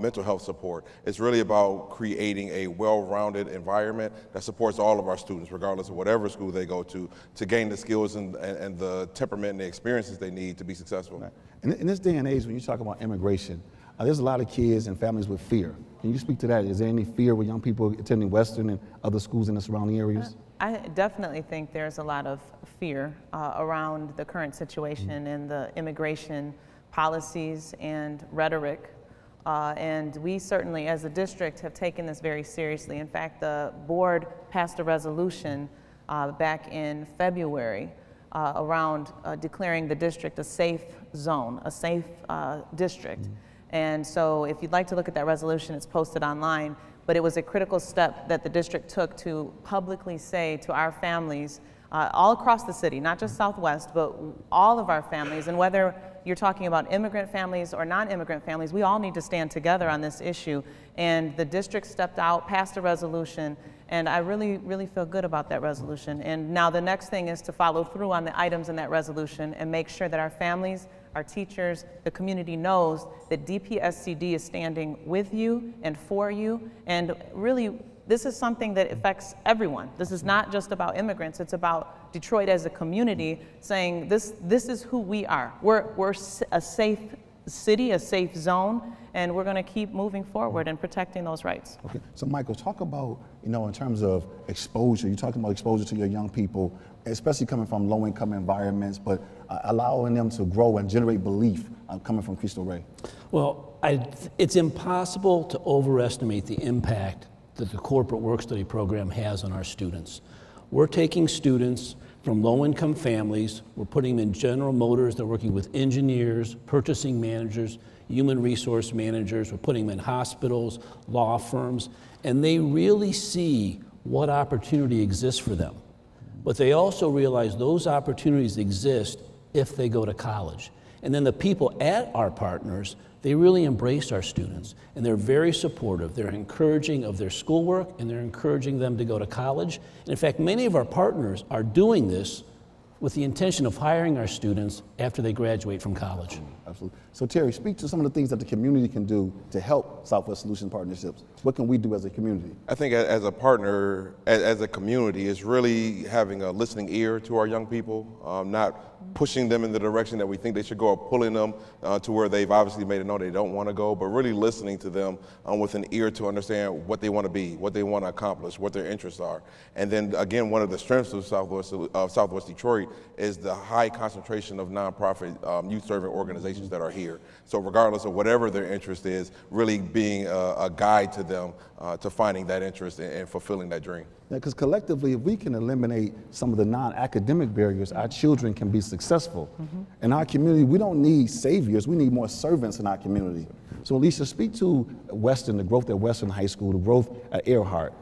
mental health support, it's really about creating a well-rounded environment that supports all of our students, regardless of whatever school they go to gain the skills and the temperament and the experiences they need to be successful. Right. In this day and age, when you talk about immigration, there's a lot of kids and families with fear. Can you speak to that? Is there any fear with young people attending Western and other schools in the surrounding areas? I definitely think there's a lot of fear around the current situation and the immigration policies and rhetoric. And we certainly, as a district, have taken this very seriously. In fact, the board passed a resolution back in February around declaring the district a safe zone, a safe district. And so if you'd like to look at that resolution, it's posted online. But it was a critical step that the district took to publicly say to our families all across the city, not just Southwest, but all of our families, and whether you're talking about immigrant families or non-immigrant families, we all need to stand together on this issue. And the district stepped out, passed a resolution, and I really, really feel good about that resolution. And now the next thing is to follow through on the items in that resolution and make sure that our families, our teachers, the community knows that DPSCD is standing with you and for you. And really, this is something that affects everyone. This is not just about immigrants. It's about Detroit as a community saying this is who we are. We're a safe city, a safe zone, and we're going to keep moving forward and protecting those rights. Okay. So Michael, talk about, in terms of exposure, you're talking about exposure to your young people, especially coming from low-income environments, but allowing them to grow and generate belief coming from Cristo Rey. Well, it's impossible to overestimate the impact that the corporate work-study program has on our students. We're taking students from low-income families, we're putting them in General Motors, they're working with engineers, purchasing managers, human resource managers, we're putting them in hospitals, law firms, and they really see what opportunity exists for them. But they also realize those opportunities exist if they go to college. And then the people at our partners, they really embrace our students, and they're very supportive. They're encouraging of their schoolwork, and they're encouraging them to go to college. And in fact, many of our partners are doing this with the intention of hiring our students after they graduate from college. Absolutely. So Terry, speak to some of the things that the community can do to help Southwest Solutions Partnerships. What can we do as a community? I think as a partner, as a community, is really having a listening ear to our young people, not pushing them in the direction that we think they should go, or pulling them to where they've obviously made it known they don't want to go, but really listening to them with an ear to understand what they want to be, what they want to accomplish, what their interests are. And then again, one of the strengths of Southwest Detroit is the high concentration of nonprofit youth-serving organizations that are here. So regardless of whatever their interest is, really being a guide to them to finding that interest and fulfilling that dream. Because collectively, if we can eliminate some of the non-academic barriers, our children can be successful. In our community, we don't need saviors, we need more servants in our community. So Alicia, speak to Western, the growth at Western High School, the growth at Earhart.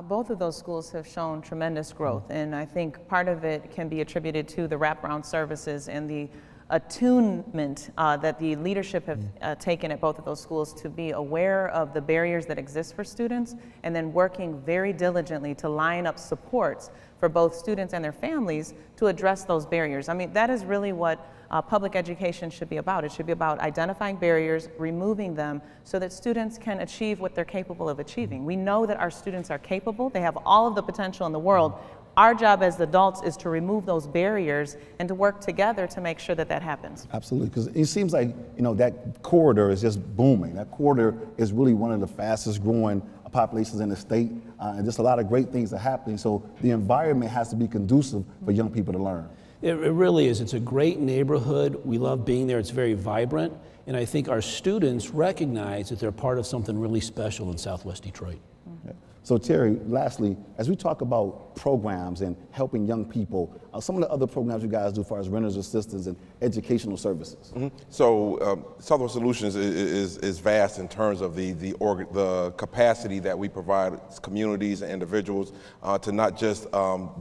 Both of those schools have shown tremendous growth, and I think part of it can be attributed to the wraparound services and the attunement that the leadership have taken at both of those schools to be aware of the barriers that exist for students, and then working very diligently to line up supports for both students and their families to address those barriers. I mean, that is really what public education should be about. It should be about identifying barriers, removing them, so that students can achieve what they're capable of achieving. We know that our students are capable, they have all of the potential in the world. Our job as adults is to remove those barriers and to work together to make sure that that happens. Absolutely, because it seems like that corridor is just booming. That corridor is really one of the fastest growing populations in the state, and just a lot of great things are happening. So the environment has to be conducive for young people to learn. It really is. It's a great neighborhood. We love being there. It's very vibrant, and I think our students recognize that they're part of something really special in Southwest Detroit. Yeah. So Terry, lastly, as we talk about programs and helping young people, some of the other programs you guys do as far as renters assistance and educational services. So Southwest Solutions is vast in terms of the capacity that we provide communities and individuals to not just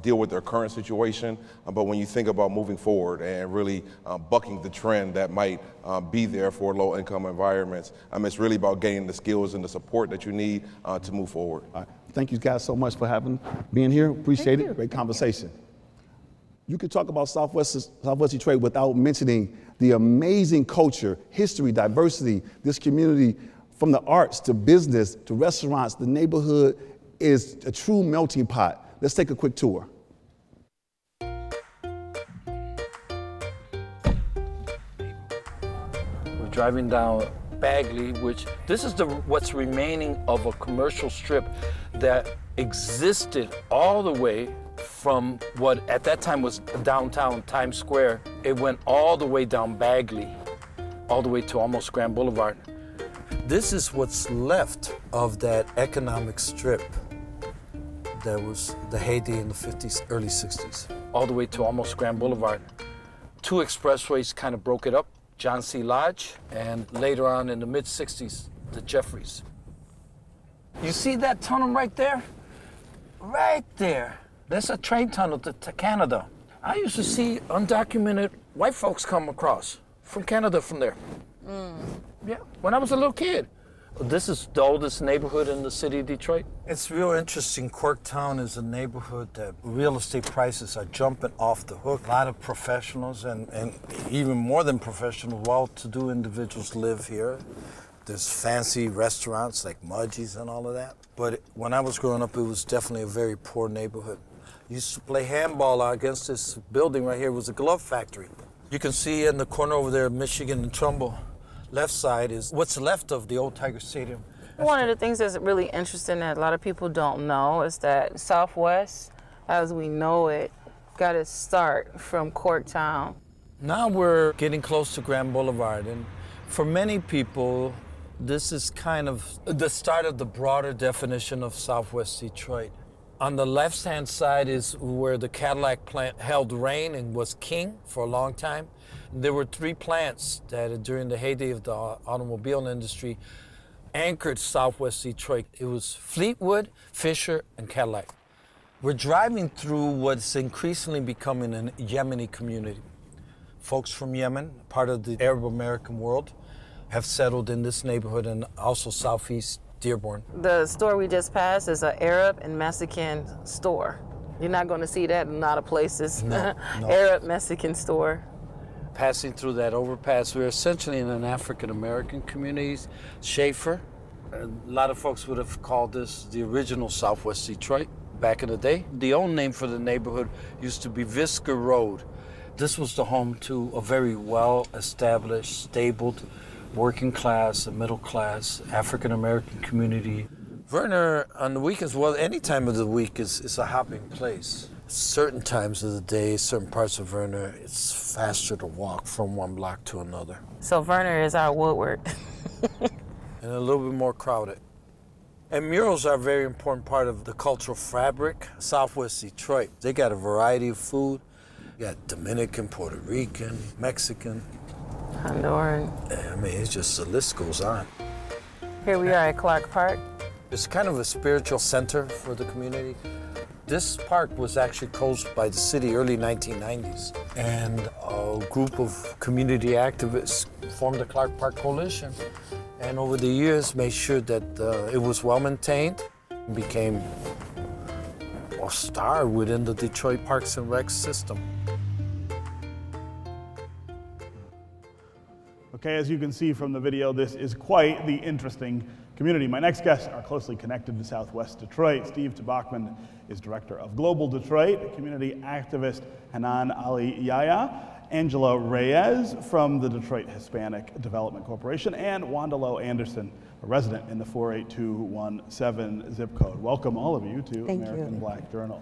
deal with their current situation, but when you think about moving forward and really bucking the trend that might be there for low-income environments, it's really about gaining the skills and the support that you need to move forward. Thank you guys so much for being here. Appreciate it. Great conversation. You could talk about Southwest Detroit without mentioning the amazing culture, history, diversity, this community, from the arts to business to restaurants. The neighborhood is a true melting pot. Let's take a quick tour. We're driving down Bagley, which this is what's remaining of a commercial strip that existed all the way from what at that time was downtown Times Square. It went all the way down Bagley, all the way to almost Grand Boulevard. This is what's left of that economic strip that was the heyday in the 50s, early 60s, all the way to almost Grand Boulevard. Two expressways kind of broke it up. John C. Lodge, and later on in the mid-60s, the Jeffries. You see that tunnel right there? Right there. That's a train tunnel to Canada. I used to see undocumented white folks come across from Canada from there. Yeah, when I was a little kid. This is the oldest neighborhood in the city of Detroit. It's real interesting. Corktown is a neighborhood that real estate prices are jumping off the hook. A lot of professionals and even more than professional, well-to-do individuals live here. There's fancy restaurants like Mudgee's and all of that. But when I was growing up, it was definitely a very poor neighborhood. Used to play handball against this building right here. It was a glove factory. You can see in the corner over there, Michigan and Trumbull. Left side is what's left of the old Tiger Stadium. One of the things that's really interesting that a lot of people don't know is that Southwest, as we know it, got its start from Corktown. Now we're getting close to Grand Boulevard, and for many people, this is kind of the start of the broader definition of Southwest Detroit. On the left-hand side is where the Cadillac plant held reign and was king for a long time. There were three plants that during the heyday of the automobile industry anchored Southwest Detroit. It was Fleetwood, Fisher, and Cadillac. We're driving through what's increasingly becoming a Yemeni community. Folks from Yemen, part of the Arab American world, have settled in this neighborhood and also Southeast Dearborn. The store we just passed is an Arab and Mexican store. You're not going to see that in a lot of places. No. Arab Mexican store. Passing through that overpass, we're essentially in an African American community. Schaefer, a lot of folks would have called this the original Southwest Detroit back in the day. The old name for the neighborhood used to be Visca Road. This was the home to a very well-established, stabled, working class and middle class African American community. Werner, on the weekends, well, any time of the week is a hopping place. Certain times of the day, certain parts of Werner, it's faster to walk from one block to another. So Werner is our Woodward. And a little bit more crowded. And murals are a very important part of the cultural fabric. Southwest Detroit, they got a variety of food. You got Dominican, Puerto Rican, Mexican, Honduran. I mean, it's just, the list goes on. Here we are at Clark Park. It's kind of a spiritual center for the community. This park was actually closed by the city early 1990s. And a group of community activists formed the Clark Park Coalition. And over the years made sure that it was well maintained, became a star within the Detroit Parks and Rec system. Okay, as you can see from the video, this is quite the interesting community. My next guests are closely connected to Southwest Detroit. Steve Tabachman is director of Global Detroit, community activist Hanan Ali Yahya, Angela Reyes from the Detroit Hispanic Development Corporation, and Wandalo Anderson, a resident in the 48217 zip code. Welcome all of you to American Black Journal.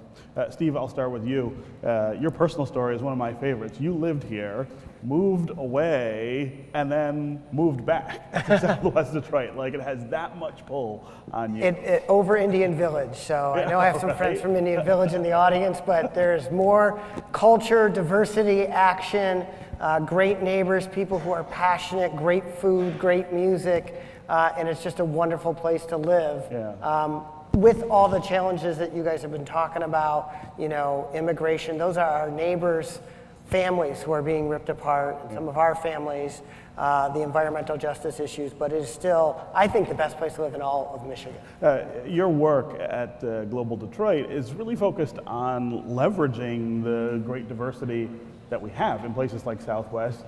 Steve, I'll start with you. Your personal story is one of my favorites. You lived here moved away and then moved back to Southwest Detroit. Like, it has that much pull on you. Over Indian Village. So I know I have some friends from Indian Village in the audience, but there's more culture, diversity, action, great neighbors, people who are passionate, great food, great music, and it's just a wonderful place to live. Yeah. With all the challenges that you guys have been talking about, you know, immigration, those are our neighbors' families who are being ripped apart, and some of our families, the environmental justice issues, but it is still, I think, the best place to live in all of Michigan. Your work at Global Detroit is really focused on leveraging the great diversity that we have in places like Southwest,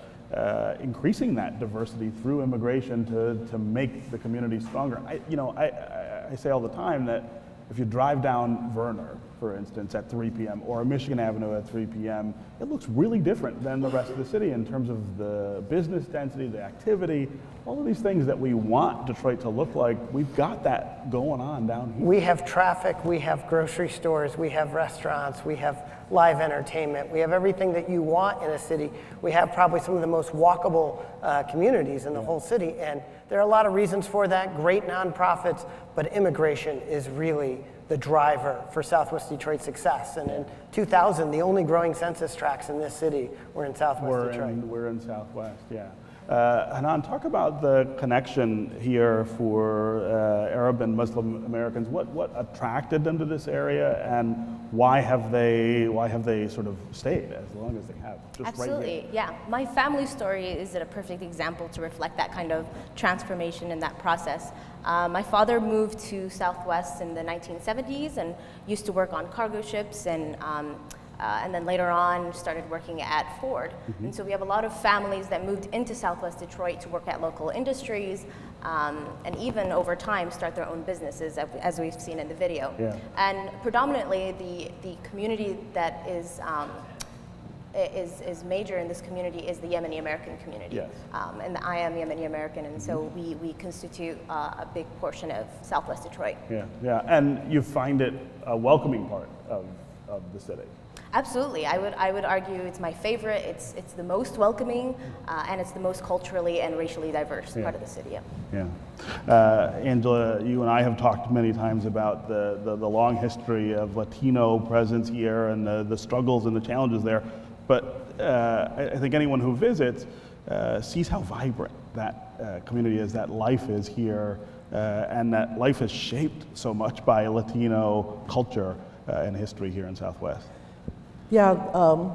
increasing that diversity through immigration to make the community stronger. I say all the time that if you drive down Verner, for instance, at 3 p.m. or Michigan Avenue at 3 p.m., it looks really different than the rest of the city in terms of the business density, the activity, all of these things that we want Detroit to look like. We've got that going on down here. We have traffic, we have grocery stores, we have restaurants, we have live entertainment, we have everything that you want in a city. We have probably some of the most walkable communities in the whole city, and there are a lot of reasons for that, great nonprofits, but immigration is really the driver for Southwest Detroit's success. And in 2000, the only growing census tracts in this city were in Southwest Detroit. We're in Southwest, yeah. Hanan, talk about the connection here for Arab and Muslim Americans. What attracted them to this area, and why have they sort of stayed as long as they have? Just Absolutely, right yeah. My family story is a perfect example to reflect that kind of transformation in that process. My father moved to Southwest in the 1970s and used to work on cargo ships, and then later on started working at Ford. Mm-hmm. And so we have a lot of families that moved into Southwest Detroit to work at local industries, and even over time start their own businesses, as we've seen in the video. Yeah. And predominantly the community that is major in this community is the Yemeni American community. Yes. And I am Yemeni American, and so we constitute a big portion of Southwest Detroit. Yeah, yeah, and you find it a welcoming part of the city. Absolutely, I would argue it's my favorite. It's the most welcoming, and it's the most culturally and racially diverse part of the city. Yeah, Angela, you and I have talked many times about the long history of Latino presence here and the struggles and the challenges there. But I think anyone who visits sees how vibrant that community is, that life is here, and that life is shaped so much by Latino culture and history here in Southwest. Yeah,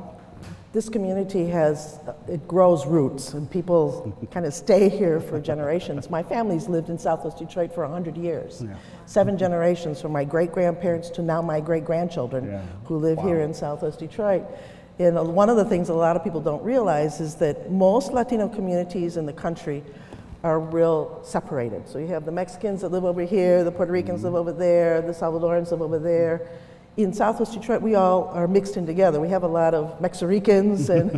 this community it grows roots, and people kind of stay here for generations. My family's lived in Southwest Detroit for 100 years. Yeah. 7 generations, from my great-grandparents to now my great-grandchildren who live here in Southwest Detroit. And one of the things a lot of people don't realize is that most Latino communities in the country are real separated. So you have the Mexicans that live over here, the Puerto Ricans live over there, the Salvadorans live over there. In Southwest Detroit, we all are mixed in together. We have a lot of Mexicans and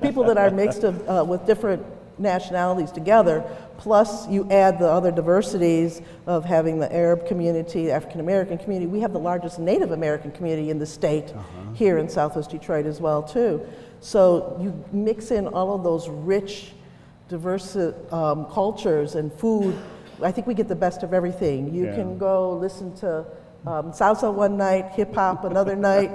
people that are mixed with different nationalities together, plus you add the other diversities of having the Arab community, the African American community. We have the largest Native American community in the state here in Southwest Detroit as well too. So you mix in all of those rich, diverse cultures and food. I think we get the best of everything. You can go listen to salsa one night, hip hop another night.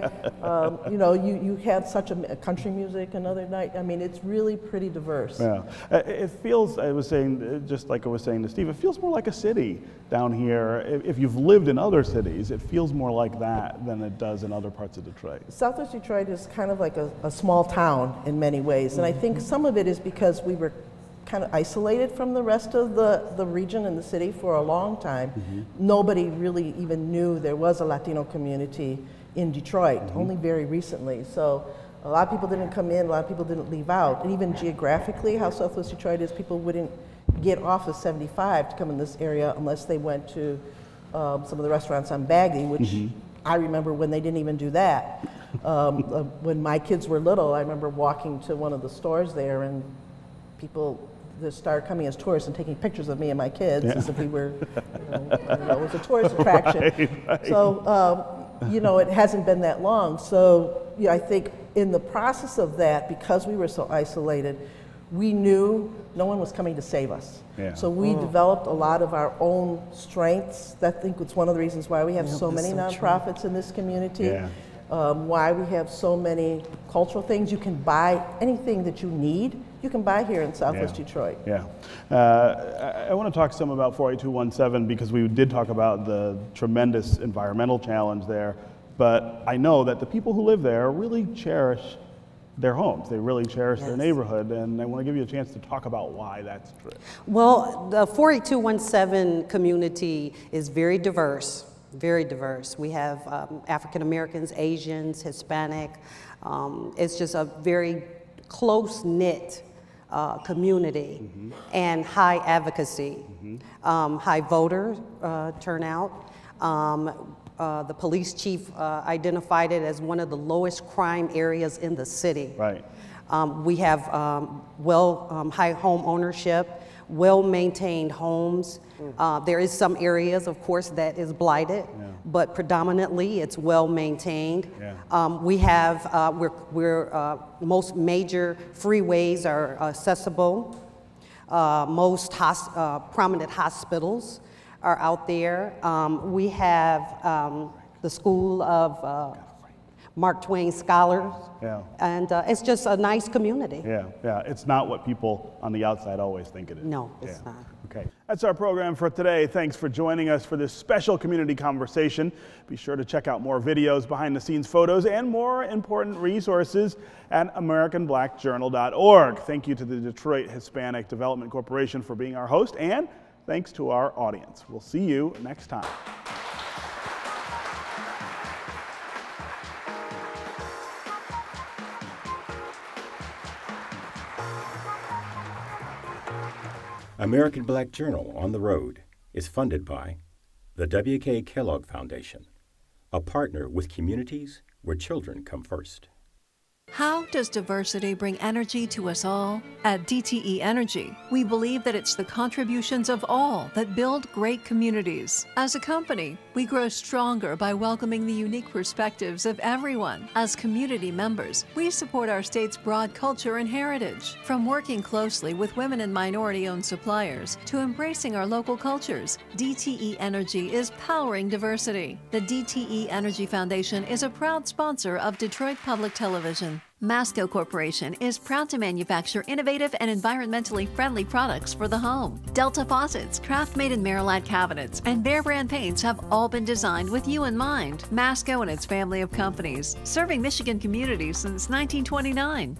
You have such a country music another night. I mean, it's really pretty diverse. Yeah, it feels. I was saying, just like I was saying to Steve, it feels more like a city down here. If you've lived in other cities, it feels more like that than it does in other parts of Detroit. Southwest Detroit is kind of like a small town in many ways, and I think some of it is because we were kind of isolated from the rest of the region and the city for a long time. Nobody really even knew there was a Latino community in Detroit, only very recently. So a lot of people didn't come in, a lot of people didn't leave out. And even geographically, how Southwest Detroit is, people wouldn't get off of 75 to come in this area unless they went to some of the restaurants on Bagley, which I remember when they didn't even do that. When my kids were little, I remember walking to one of the stores there, and people just started coming as tourists and taking pictures of me and my kids as if we were, it was a tourist attraction. Right. So, it hasn't been that long. So, I think in the process of that, because we were so isolated, we knew no one was coming to save us. Yeah. So we developed a lot of our own strengths. I think it's one of the reasons why we have so many nonprofits in this community. Yeah. Why we have so many cultural things. You can buy anything that you need. You can buy here in Southwest Detroit. Yeah. I want to talk some about 48217 because we did talk about the tremendous environmental challenge there, but I know that the people who live there really cherish their homes. They really cherish their neighborhood, and I want to give you a chance to talk about why that's true. Well, the 48217 community is very diverse. Very diverse. We have African Americans, Asians, Hispanic. It's just a very close-knit community and high advocacy, high voter turnout. The police chief identified it as one of the lowest crime areas in the city. Right. We have high home ownership, well-maintained homes. There is some areas, of course, that is blighted, but predominantly it's well-maintained. We have, most major freeways are accessible. Most prominent hospitals are out there. We have the School of Mark Twain Scholars, and it's just a nice community. Yeah, it's not what people on the outside always think it is. No, it's not. Okay, that's our program for today. Thanks for joining us for this special community conversation. Be sure to check out more videos, behind-the-scenes photos, and more important resources at AmericanBlackJournal.org. Thank you to the Detroit Hispanic Development Corporation for being our host, and thanks to our audience. We'll see you next time. American Black Journal on the Road is funded by the W.K. Kellogg Foundation, a partner with communities where children come first. How does diversity bring energy to us all? At DTE Energy, we believe that it's the contributions of all that build great communities. As a company, we grow stronger by welcoming the unique perspectives of everyone. As community members, we support our state's broad culture and heritage. From working closely with women and minority-owned suppliers to embracing our local cultures, DTE Energy is powering diversity. The DTE Energy Foundation is a proud sponsor of Detroit Public Television. Masco Corporation is proud to manufacture innovative and environmentally friendly products for the home. Delta faucets, craft-made in Merillat cabinets, and Behr brand paints have all been designed with you in mind. Masco and its family of companies, serving Michigan communities since 1929.